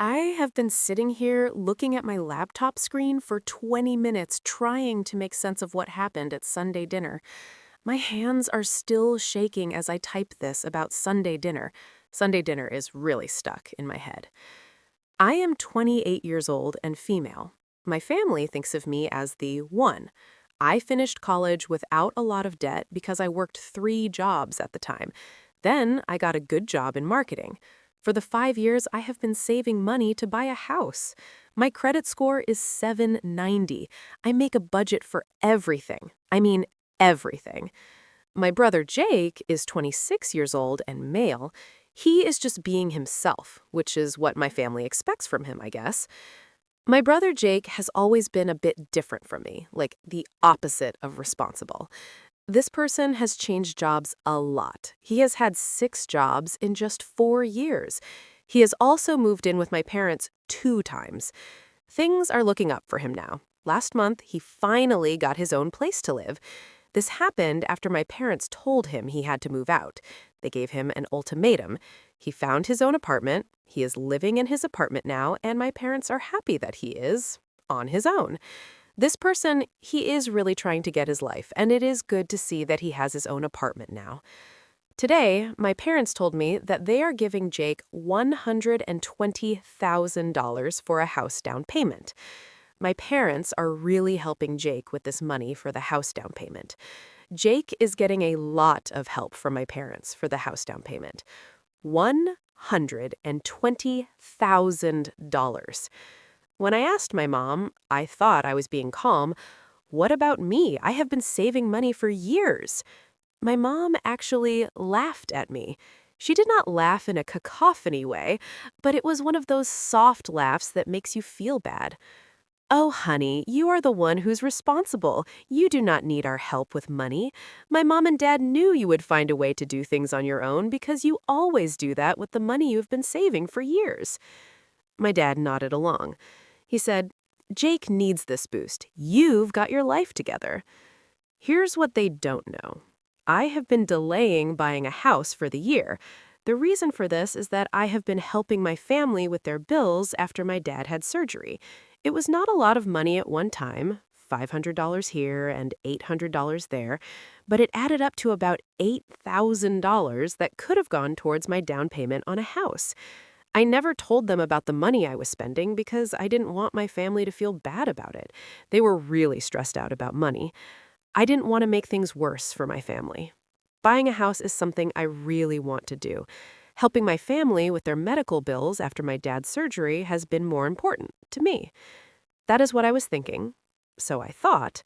I have been sitting here looking at my laptop screen for 20 minutes trying to make sense of what happened at Sunday dinner. My hands are still shaking as I type this about Sunday dinner. Sunday dinner is really stuck in my head. I am 28 years old and female. My family thinks of me as the one. I finished college without a lot of debt because I worked 3 jobs at the time. Then I got a good job in marketing. For the 5 years, I have been saving money to buy a house. My credit score is 790. I make a budget for everything. I mean, everything. My brother Jake is 26 years old and male. He is just being himself, which is what my family expects from him, I guess. My brother Jake has always been a bit different from me, like the opposite of responsible. This person has changed jobs a lot. He has had 6 jobs in just 4 years. He has also moved in with my parents 2 times. Things are looking up for him now. Last month, he finally got his own place to live. This happened after my parents told him he had to move out. They gave him an ultimatum. He found his own apartment. He is living in his apartment now, and my parents are happy that he is on his own. This person, he is really trying to get his life, and it is good to see that he has his own apartment now. Today, my parents told me that they are giving Jake $120,000 for a house down payment. My parents are really helping Jake with this money for the house down payment. Jake is getting a lot of help from my parents for the house down payment. $120,000. When I asked my mom, I thought I was being calm. What about me? I have been saving money for years. My mom actually laughed at me. She did not laugh in a cacophony way, but it was one of those soft laughs that makes you feel bad. Oh, honey, you are the one who's responsible. You do not need our help with money. My mom and dad knew you would find a way to do things on your own because you always do that with the money you've been saving for years. My dad nodded along. He said, Jake needs this boost. You've got your life together. Here's what they don't know. I have been delaying buying a house for the year. The reason for this is that I have been helping my family with their bills after my dad had surgery. It was not a lot of money at one time, $500 here and $800 there, but it added up to about $8,000 that could have gone towards my down payment on a house. I never told them about the money I was spending because I didn't want my family to feel bad about it. They were really stressed out about money. I didn't want to make things worse for my family. Buying a house is something I really want to do. Helping my family with their medical bills after my dad's surgery has been more important to me. That is what I was thinking. So I thought.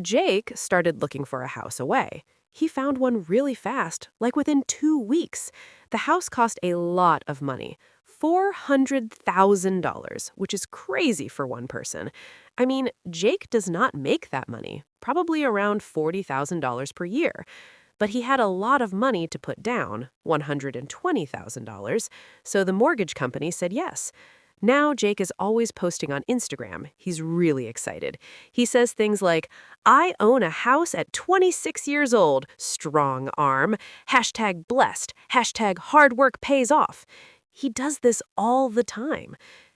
Jake started looking for a house away. He found one really fast, like within 2 weeks. The house cost a lot of money, $400,000, which is crazy for one person. I mean, Jake does not make that money, probably around $40,000 per year. But he had a lot of money to put down, $120,000, so the mortgage company said yes. Now Jake is always posting on Instagram. He's really excited. He says things like, I own a house at 26 years old, strong arm, hashtag blessed, hashtag hard work pays off. He does this all the time.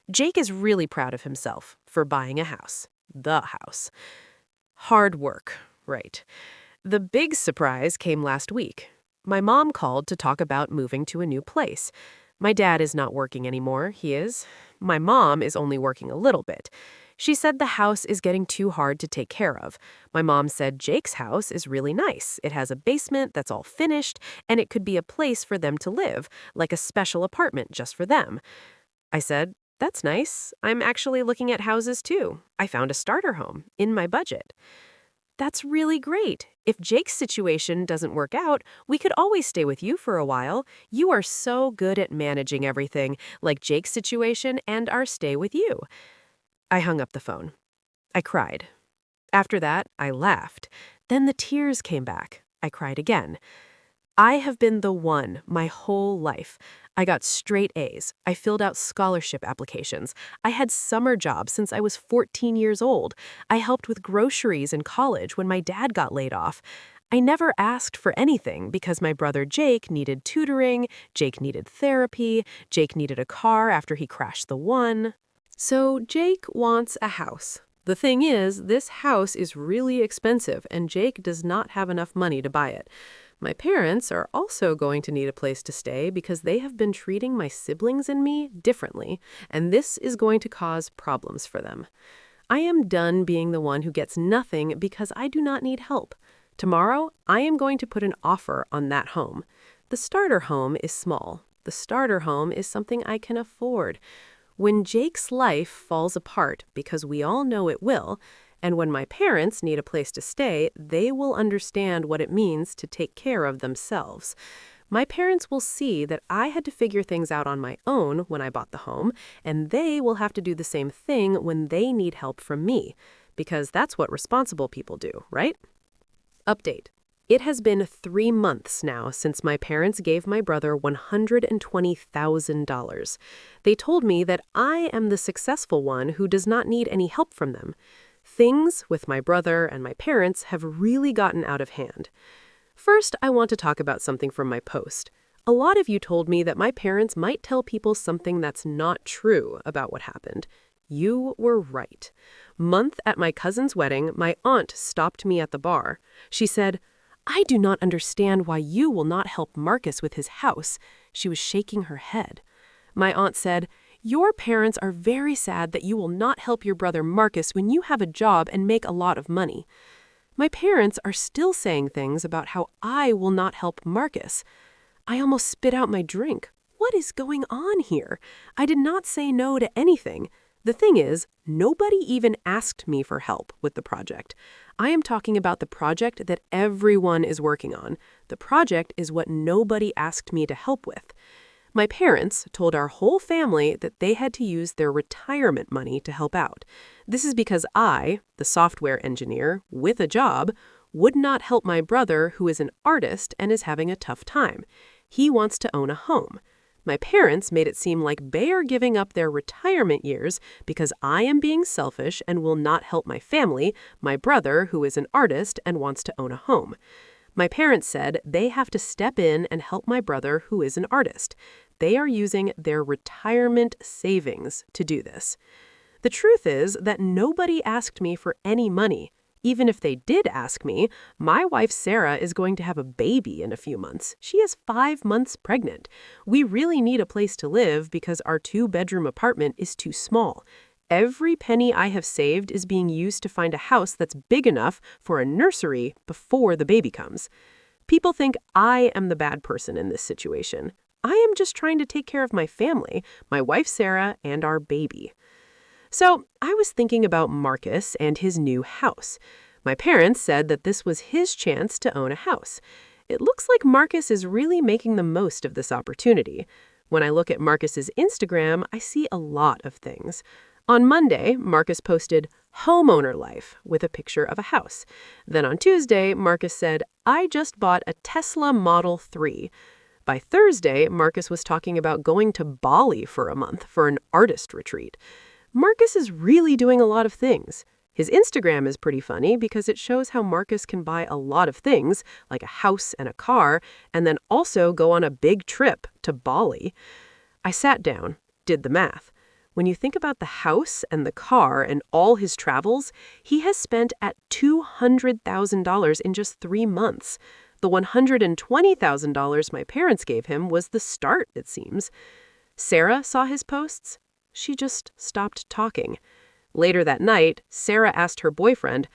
Jake is really proud of himself for buying a house. The house. Hard work, right. The big surprise came last week. My mom called to talk about moving to a new place. My dad is not working anymore, he is. My mom is only working a little bit. She said the house is getting too hard to take care of. My mom said Jake's house is really nice. It has a basement that's all finished, and it could be a place for them to live, like a special apartment just for them. I said, that's nice. I'm actually looking at houses too. I found a starter home in my budget. That's really great. If Jake's situation doesn't work out, we could always stay with you for a while. You are so good at managing everything, like Jake's situation and our stay with you. I hung up the phone. I cried. After that, I laughed. Then the tears came back. I cried again. I have been the one my whole life. I got straight A's. I filled out scholarship applications. I had summer jobs since I was 14 years old. I helped with groceries in college when my dad got laid off. I never asked for anything because my brother Jake needed tutoring, Jake needed therapy, Jake needed a car after he crashed the one. So Jake wants a house. The thing is, this house is really expensive and Jake does not have enough money to buy it. My parents are also going to need a place to stay because they have been treating my siblings and me differently, and this is going to cause problems for them. I am done being the one who gets nothing because I do not need help. Tomorrow, I am going to put an offer on that home. The starter home is small. The starter home is something I can afford. When Jake's life falls apart, because we all know it will, and when my parents need a place to stay, they will understand what it means to take care of themselves. My parents will see that I had to figure things out on my own when I bought the home, and they will have to do the same thing when they need help from me, because that's what responsible people do, right? Update. It has been 3 months now since my parents gave my brother $120,000. They told me that I am the successful one who does not need any help from them. Things with my brother and my parents have really gotten out of hand. First, I want to talk about something from my post. A lot of you told me that my parents might tell people something that's not true about what happened. You were right. Month at my cousin's wedding, my aunt stopped me at the bar. She said, "I do not understand why you will not help Marcus with his house." She was shaking her head. My aunt said, "Your parents are very sad that you will not help your brother Marcus when you have a job and make a lot of money." My parents are still saying things about how I will not help Marcus. I almost spit out my drink. What is going on here? I did not say no to anything. The thing is, nobody even asked me for help with the project. I am talking about the project that everyone is working on. The project is what nobody asked me to help with. My parents told our whole family that they had to use their retirement money to help out. This is because I, the software engineer with a job, would not help my brother who is an artist and is having a tough time. He wants to own a home. My parents made it seem like they are giving up their retirement years because I am being selfish and will not help my family, my brother who is an artist and wants to own a home. My parents said they have to step in and help my brother who is an artist. They are using their retirement savings to do this. The truth is that nobody asked me for any money. Even if they did ask me, my wife Sarah is going to have a baby in a few months. She is 5 months pregnant. We really need a place to live because our 2-bedroom apartment is too small. Every penny I have saved is being used to find a house that's big enough for a nursery before the baby comes. People think I am the bad person in this situation. I am just trying to take care of my family, my wife Sarah, and our baby. So I was thinking about Marcus and his new house. My parents said that this was his chance to own a house. It looks like Marcus is really making the most of this opportunity. When I look at Marcus's Instagram, I see a lot of things. On Monday, Marcus posted homeowner life with a picture of a house. Then on Tuesday, Marcus said, "I just bought a Tesla Model 3. By Thursday, Marcus was talking about going to Bali for a month for an artist retreat. Marcus is really doing a lot of things. His Instagram is pretty funny because it shows how Marcus can buy a lot of things, like a house and a car, and then also go on a big trip to Bali. I sat down, did the math. When you think about the house and the car and all his travels, he has spent at $200,000 in just 3 months. The $120,000 my parents gave him was the start, it seems. Sarah saw his posts. She just stopped talking. Later that night, Sarah asked her boyfriend,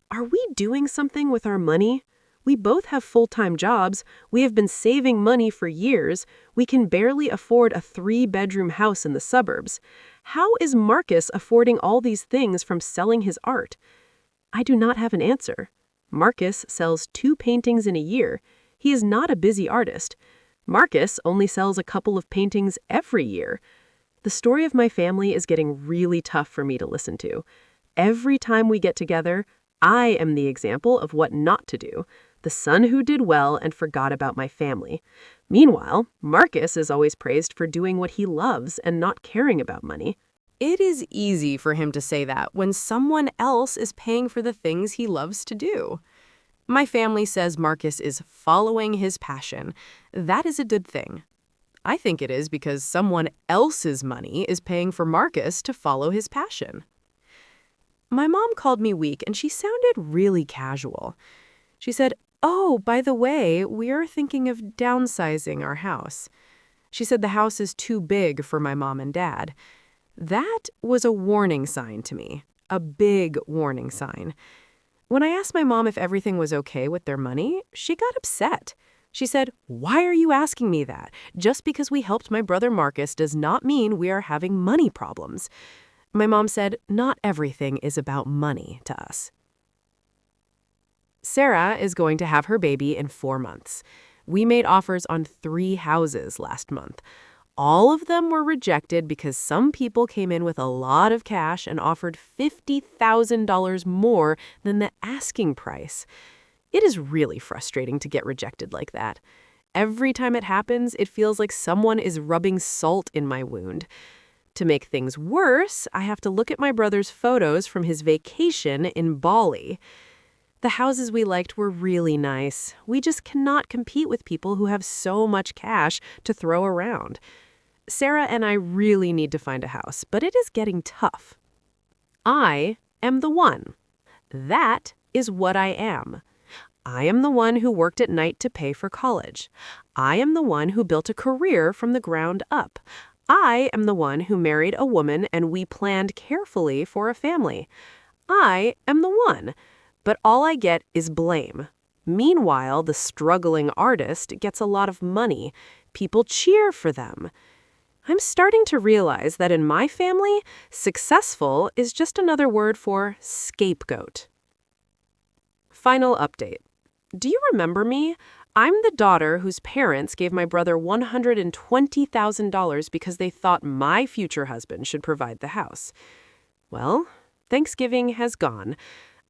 "Are we doing something with our money? We both have full-time jobs. We have been saving money for years. We can barely afford a 3-bedroom house in the suburbs. How is Marcus affording all these things from selling his art?" I do not have an answer. Marcus sells 2 paintings in a year. He is not a busy artist. Marcus only sells a couple of paintings every year. The story of my family is getting really tough for me to listen to. Every time we get together, I am the example of what not to do, the son who did well and forgot about my family. Meanwhile, Marcus is always praised for doing what he loves and not caring about money. It is easy for him to say that when someone else is paying for the things he loves to do. My family says Marcus is following his passion. That is a good thing. I think it is because someone else's money is paying for Marcus to follow his passion. My mom called me weak and she sounded really casual. She said, "Oh, by the way, we're thinking of downsizing our house." She said the house is too big for my mom and dad. That was a warning sign to me, a big warning sign. When I asked my mom if everything was okay with their money, she got upset. She said, "Why are you asking me that? Just because we helped my brother Marcus does not mean we are having money problems." My mom said, "Not everything is about money to us." Sarah is going to have her baby in 4 months. We made offers on 3 houses last month. All of them were rejected because some people came in with a lot of cash and offered $50,000 more than the asking price. It is really frustrating to get rejected like that. Every time it happens, it feels like someone is rubbing salt in my wound. To make things worse, I have to look at my brother's photos from his vacation in Bali. The houses we liked were really nice. We just cannot compete with people who have so much cash to throw around. Sarah and I really need to find a house, but it is getting tough. I am the one. That is what I am. I am the one who worked at night to pay for college. I am the one who built a career from the ground up. I am the one who married a woman and we planned carefully for a family. I am the one. But all I get is blame. Meanwhile, the struggling artist gets a lot of money. People cheer for them. I'm starting to realize that in my family, successful is just another word for scapegoat. Final update. Do you remember me? I'm the daughter whose parents gave my brother $120,000 because they thought my future husband should provide the house. Well, Thanksgiving has gone.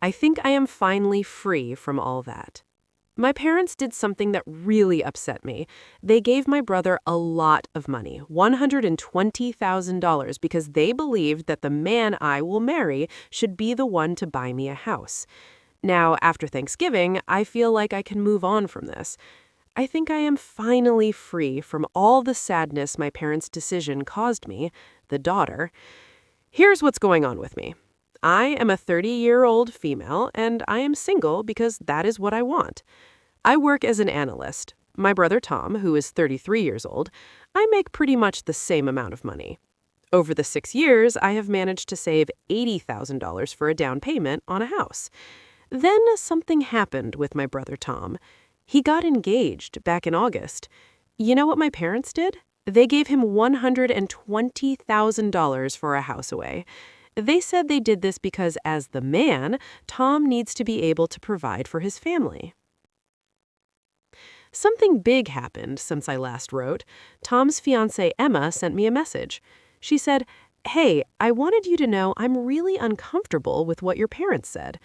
I think I am finally free from all that. My parents did something that really upset me. They gave my brother a lot of money, $120,000, because they believed that the man I will marry should be the one to buy me a house. Now, after Thanksgiving, I feel like I can move on from this. I think I am finally free from all the sadness my parents' decision caused me, the daughter. Here's what's going on with me. I am a 30-year-old female, and I am single because that is what I want. I work as an analyst. My brother Tom, who is 33 years old, I make pretty much the same amount of money. Over the 6 years, I have managed to save $80,000 for a down payment on a house. Then something happened with my brother Tom. He got engaged back in August. You know what my parents did? They gave him $120,000 for a house away. They said they did this because, as the man, Tom needs to be able to provide for his family. Something big happened since I last wrote. Tom's fiancée Emma sent me a message. She said, "Hey, I wanted you to know I'm really uncomfortable with what your parents said.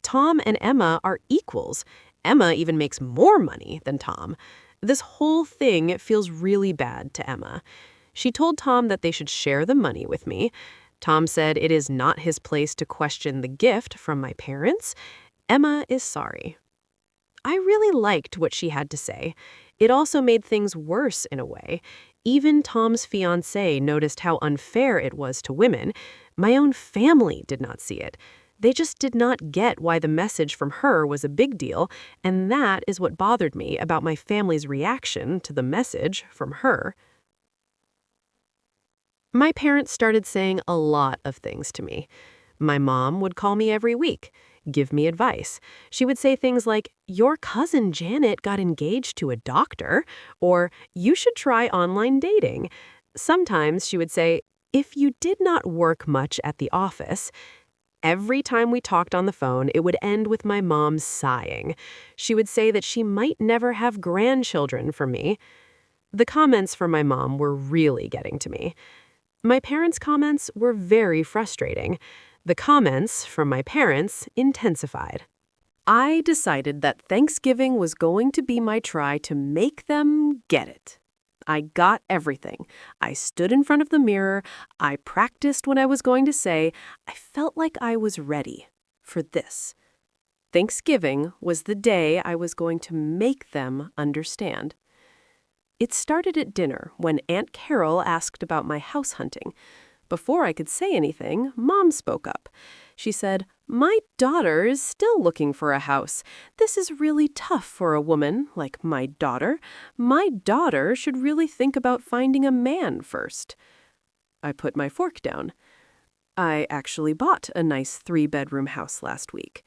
Tom and Emma are equals. Emma even makes more money than Tom. This whole thing feels really bad to Emma. She told Tom that they should share the money with me. Tom said it is not his place to question the gift from my parents. Emma is sorry." I really liked what she had to say. It also made things worse in a way. Even Tom's fiancé noticed how unfair it was to women. My own family did not see it. They just did not get why the message from her was a big deal, and that is what bothered me about my family's reaction to the message from her. My parents started saying a lot of things to me. My mom would call me every week, give me advice. She would say things like, "Your cousin Janet got engaged to a doctor," or "You should try online dating." Sometimes she would say, "If you did not work much at the office." Every time we talked on the phone, it would end with my mom sighing. She would say that she might never have grandchildren from me. The comments from my mom were really getting to me. My parents' comments were very frustrating. The comments from my parents intensified. I decided that Thanksgiving was going to be my try to make them get it. I got everything. I stood in front of the mirror. I practiced what I was going to say. I felt like I was ready for this. Thanksgiving was the day I was going to make them understand. It started at dinner when Aunt Carol asked about my house hunting. Before I could say anything, Mom spoke up. She said, "My daughter is still looking for a house. This is really tough for a woman like my daughter. My daughter should really think about finding a man first." I put my fork down. I actually bought a nice 3-bedroom house last week.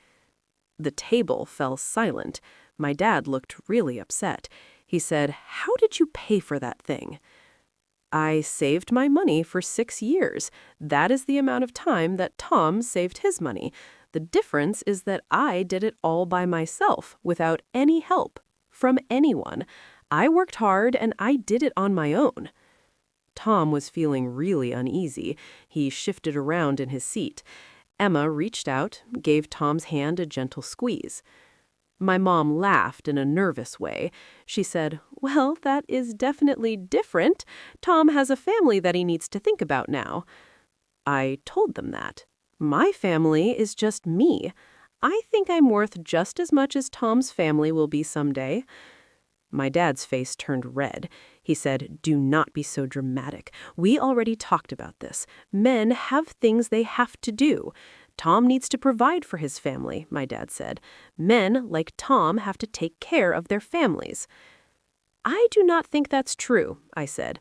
The table fell silent. My dad looked really upset. He said, "How did you pay for that thing?" I saved my money for 6 years. That is the amount of time that Tom saved his money. The difference is that I did it all by myself, without any help from anyone. I worked hard and I did it on my own. Tom was feeling really uneasy. He shifted around in his seat. Emma reached out, gave Tom's hand a gentle squeeze. My mom laughed in a nervous way. She said, "Well, that is definitely different. Tom has a family that he needs to think about now." I told them that. My family is just me. I think I'm worth just as much as Tom's family will be someday. My dad's face turned red. He said, "Do not be so dramatic. We already talked about this. Men have things they have to do. Tom needs to provide for his family," my dad said. "Men, like Tom, have to take care of their families." "I do not think that's true," I said.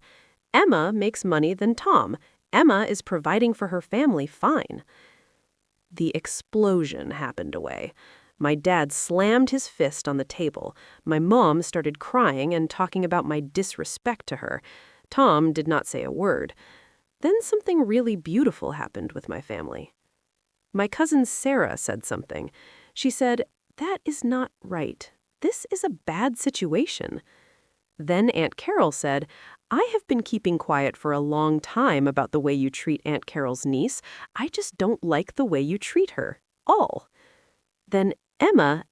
"Emma makes money than Tom. Emma is providing for her family fine." The explosion happened away. My dad slammed his fist on the table. My mom started crying and talking about my disrespect to her. Tom did not say a word. Then something really beautiful happened with my family. My cousin Sarah said something. She said, "That is not right. This is a bad situation." Then Aunt Carol said, "I have been keeping quiet for a long time about the way you treat Aunt Carol's niece. I just don't like the way you treat her. All." Then Emma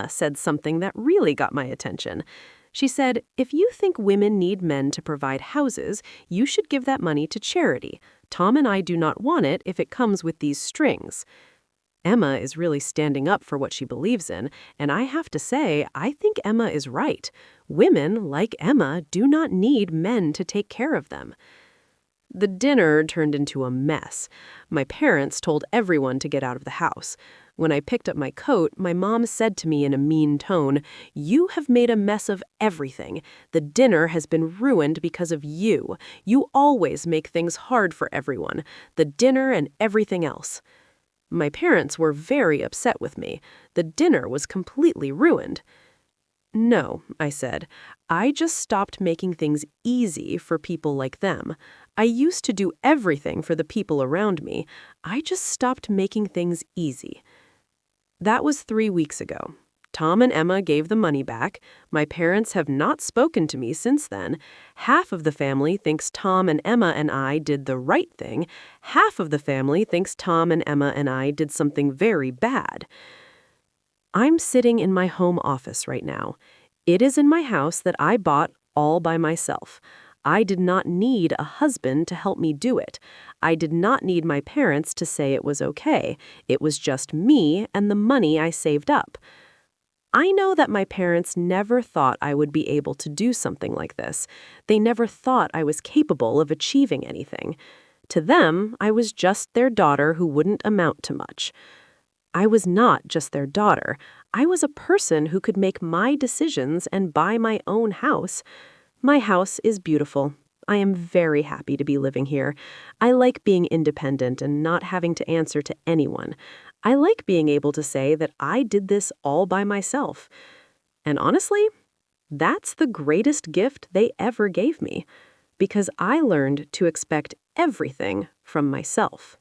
said something that really got my attention. She said, "If you think women need men to provide houses, you should give that money to charity. Tom and I do not want it if it comes with these strings." Emma is really standing up for what she believes in, and I have to say, I think Emma is right. Women, like Emma, do not need men to take care of them. The dinner turned into a mess. My parents told everyone to get out of the house. When I picked up my coat, my mom said to me in a mean tone, "You have made a mess of everything. The dinner has been ruined because of you. You always make things hard for everyone. The dinner and everything else." My parents were very upset with me. The dinner was completely ruined. "No," I said. "I just stopped making things easy for people like them. I used to do everything for the people around me. I just stopped making things easy." That was 3 weeks ago. Tom and Emma gave the money back. My parents have not spoken to me since then. Half of the family thinks Tom and Emma and I did the right thing. Half of the family thinks Tom and Emma and I did something very bad. I'm sitting in my home office right now. It is in my house that I bought all by myself. I did not need a husband to help me do it. I did not need my parents to say it was okay. It was just me and the money I saved up. I know that my parents never thought I would be able to do something like this. They never thought I was capable of achieving anything. To them, I was just their daughter who wouldn't amount to much. I was not just their daughter. I was a person who could make my decisions and buy my own house. My house is beautiful. I am very happy to be living here. I like being independent and not having to answer to anyone. I like being able to say that I did this all by myself. And honestly, that's the greatest gift they ever gave me, because I learned to expect everything from myself.